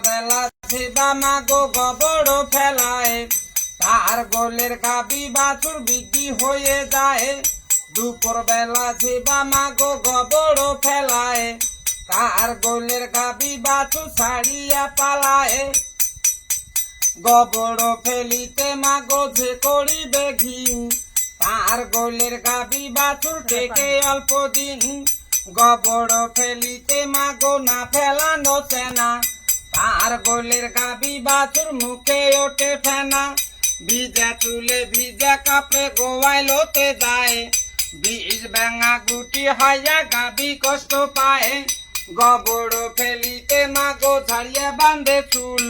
বেলা সেবা মাগো গোবর ফেলায়, তার গোলের গাবি বাছুর বৃদ্ধি হয়ে যায়। দুপুর বেলা সেবা মাগো গোবর ফেলায়, তার গোলের গাবি বাছুর ছাড়িয়া পালায়। গোবর ফেলিতে মাগো যে করিবে ঘিন, তার গোলের গাবি বাছুর থেকে অল্প দিন। গোবর ফেলিতে মাগো না ফেলানো সেনা, তার গোলের গাবি বাছুর মুখে ওঠে ফেনা। ভিজা চুলে ভিজা কাপড়ে গোয়াইলতে যায়, বীজ ব্যাঙা গুটি হইয়া গাবি কষ্ট পায়। গোবর ফেলিতে মাগো ঝাড়িয়া বাঁধে চুল,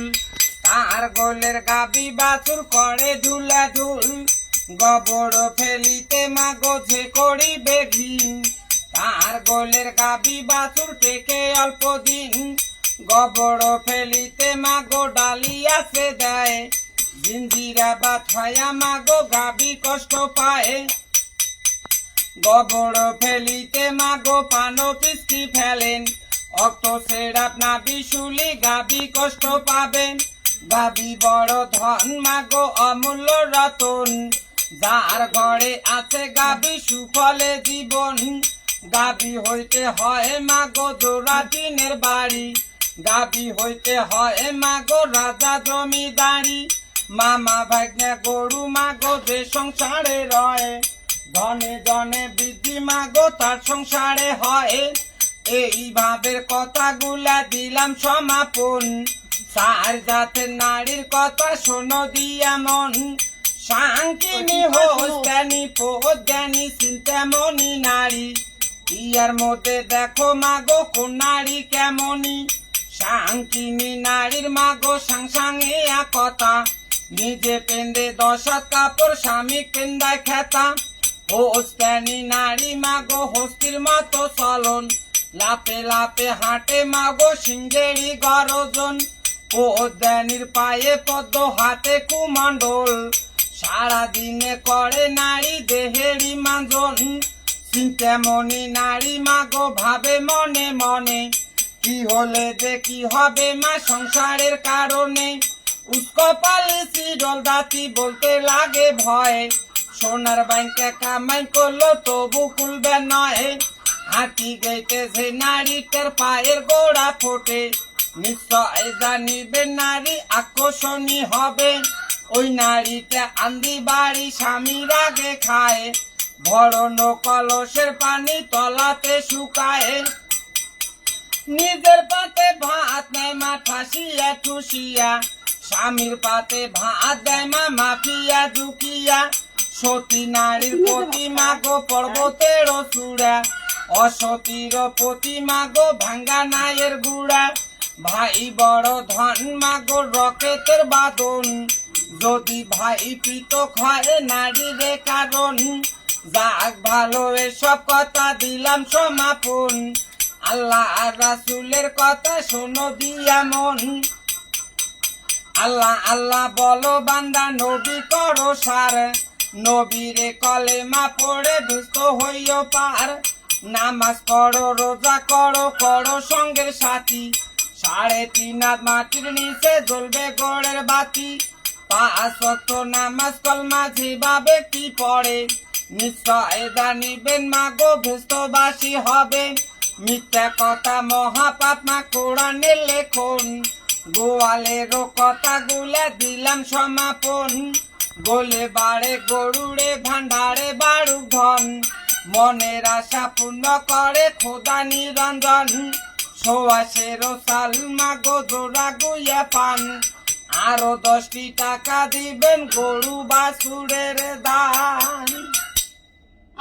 তার গোলের গাবি বাছুর করে ঝুলা ঝুল। গোবর ফেলিতে মাগো যে করিবে ঘিন, তার গোলের গাবি বাছুর থেকে অল্প দিন। গোবর ফেলিতে মাগো ডালিয়া সে দেয়, জিঞ্জিরা বাথায়া মাগো গাবি কষ্ট পায়। গোবর ফেলিতে মাগো পানো পিস্কি ফেলেন, অক্ত সেরাপ না বিশুলি গাবি কষ্ট পাবেন। গাবি বড় ধন মাগো অমূল্য রতন, যার ঘরে আছে গাবি সুফলে জীবন। গাবি হইতে হয় মাগো জোড়া টিনের বাড়ি, গাবি হইতে হয় মাগো রাজা জমিদারি। মামা ভাগ্নে গরু মাগো যে সংসারে রয়, ধনে ধনে বৃদ্ধি মাগো তার সংসারে হয়। এইভাবে কথাগুলা দিলাম সমাপন, চার জাতের নারীর কথা শোনো দিয়া মন। সাংকিনী হোস্তানি পোজ্ঞানী চিন্তামণি নারী, ইয়ার মধ্যে দেখো মাগো কোন নারী কেমনি। সাংকিনী নারীর মাগো সাংসাঙে কথা, নিজে পেন্দে 10 হাত কাপড় স্বামী পেন্দায় খেতা। হোস্তানি নারী মাগো হস্তির মতো চলন, লাপে লাপে হাঁটে মাগো সিংহেরি গরজন। পোদ্দানির পায়ে পদ্ম হাতে কুমণ্ডল, সারাদিনে করে নারী দেহেরি মাঞ্জন। চিন্তামণি নারী মাগো ভাবে মনে মনে, কি হলে যে কি হবে মা সংসারের কারণে। উস্কপালি চিরল দাঁতি বলতে লাগে ভয়, সোনার ব্যাংকে কামাই করলো তবু খুলবে নয়। হাতি গাইতেছে নারীটার পায়ের গোড়া ফোটে, নিশ্চয় জানিবে নারী আকর্ষণী হবে। ওই নারীটা আন্দি বাড়ি স্বামীর আগে খায়, ভরণ কলসের পানি তলাতে শুকায়। নিজের পাতে ভাত নেয় মা ঠাসিয়া ঠুসিয়া, স্বামীর পাতে ভাত দেয় মা মাফিয়া ঝুঁকিয়া। সতী নারীর প্রতি মাগো পর্বতের চূড়া, অসতীর প্রতি মাগো ভাঙ্গা নায়ের গুড়া। ভাই বড় ধন মাগো রকেটের বাদন, যদি ভাই পৃথক হয় নারীর কারণ। যাক ভালো এসব কথা দিলাম সমাপন, আল্লাহ আর রাসূলের কথা শোনো দিয়া মন। আল্লাহ আল্লাহ বলো বান্দা নবী করো সার, নবীরে কলেমা পড়ে দুস্থ হইও পার। নামাজ পড়ো রোজা করো করো সঙ্গের সাথী, 3.5 হাত মাটির নিচে জ্বলবে গড়ের বাতি। 5 ওয়াক্ত নামাজ কলমা যেভাবে কি পড়ে, নিশ্চয় জানিবেন মাগো ভেস্তবাসী হবে। মিথ্যা কথা মহাপাপ মা কোরআনের লেখন, গোয়ালেরও কথাগুলা দিলাম সমাপন। গোলে বাড়ে গরুড়ে ভান্ডারে বাড়ুক ধন, মনের আশা পূর্ণ করে খোদা নিরঞ্জন। 100 সাল মাগো জোড়া গুইয়া পান, আরো 10টি টাকা দিবেন গরু বাছুরের দান।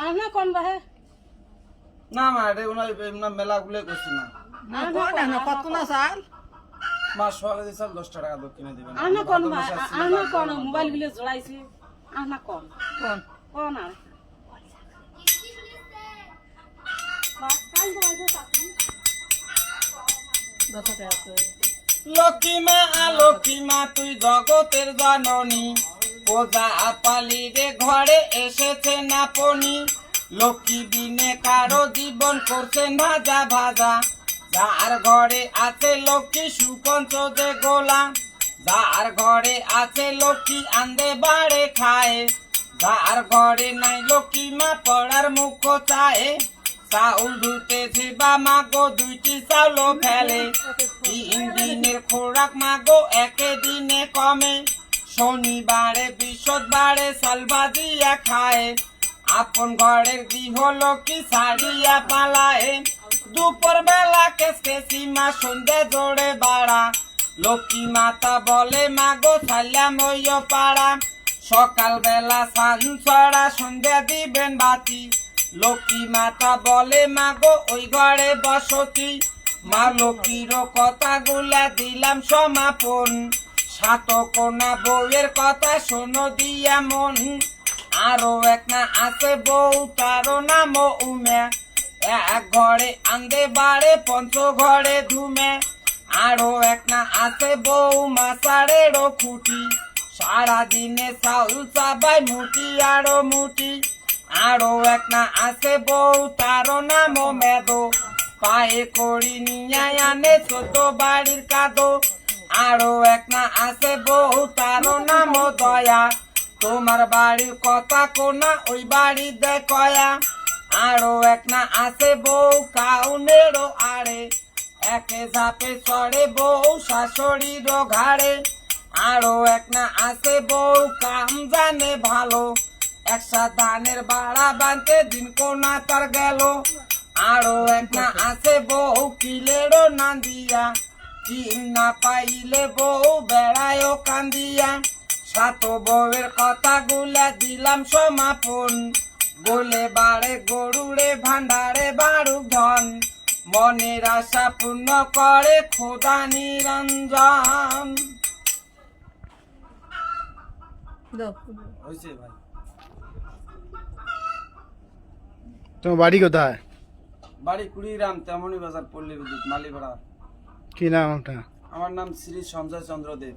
আর না কোন বাহে না মা রে ওনার মেলা গুলো করছি না। না কোন না কত না সাল মা সকালে দিছাল 10 টাকা দক্ষিণে দিবেন। আর না কোন বাহে আর না কোন মোবাইল গুলো জড়াইছি। আর না কোন কোন কোন আর লক্ষ্মী মা তুই জগতের জননী, পূজা পালি রে ঘরে এসেছে নাপনি। লক্ষ্মী বিনে কারো জীবন করছে ভাজা ভাজা, যার ঘরে আছে লক্ষ্মী সুপঞ্চ যে গোলা, যার ঘরে আছে লক্ষ্মী আন্দে বাড়ে খায়, যার ঘরে নাই লক্ষ্মী মা পড়ার মুখ চায়। চাউল ধুতেছে বা মাগো দুইটি চাউল ফেলে, 3 দিনের খোরাক মাগো একে দিনে কমে। শনিবারে বৃহস্পতিবারে চাল বাজিয়া খায়, আপন ঘরের গৃহ লক্ষ্মী ছাড়িয়া পালায়। দুপুর বেলা কেসকে সীমা সন্ধ্যে জোড়ে বাড়া, লক্ষ্মী মাতা বলে মাগো ছাইলাম ওই পাড়া। সকাল বেলা সান ছড়া সন্ধ্যা দিবেন বাতি, লক্ষ্মী মাতা বলে মাগো ওই ঘরে বসতি। মা লক্ষ্মীর কথাগুলা দিলাম সমাপন, সাত কোনা বউয়ের কথা শোনো দিয়া মন। আরো এক না আছে বউ তার নাম উমে, এক ঘরে আন্দে বাড়ে পঞ্চ ঘরে ধুমে। আরো এক না আছে বউ মাসারেরও খুঁটি, সারাদিনে চাউল চাবাই মুটি আরো মুটি। আরো এক না আছে বউ তার নাম মেদো, পায়ে করি নিয়ে আনে 14 বাড়ির কাদো। আরো এক না আছে বউ তার নাম দয়া, তোমার বাড়ির কথা কোনা ওই বাড়ি দেখয়া। আরো এক না আছে বউ কাউনেরও আড়ে, একে ঝাপে চড়ে বউ শাশুড়ির ঘাড়ে। আরো এক না আছে বউ কাম জানে ভালো, একসা ধানের বাড়া বানতে দিন কোনা তার গেল। আরো এক না আছে বউ কিলেরও নান্দিয়া, চিন না পাইলে বউ বেড়ায়ও কান্দিয়া। সাত বউয়ের কথাগুলা দিলাম সমাপন, বলে বাড়ে গরুরে ভান্ডারে বাড়ুক ধন, মনের আশা পূর্ণ করে খোদা নিরঞ্জন। হয়েছে ভাই। তোমার বাড়ি কোথায়? বাড়ি কুড়িগ্রাম, তেমনি বাজার, পল্লী বিদ্যুৎ, মালিপাড়া। কি নাম ওটা? আমার নাম শ্রী সঞ্জয় চন্দ্র দেব।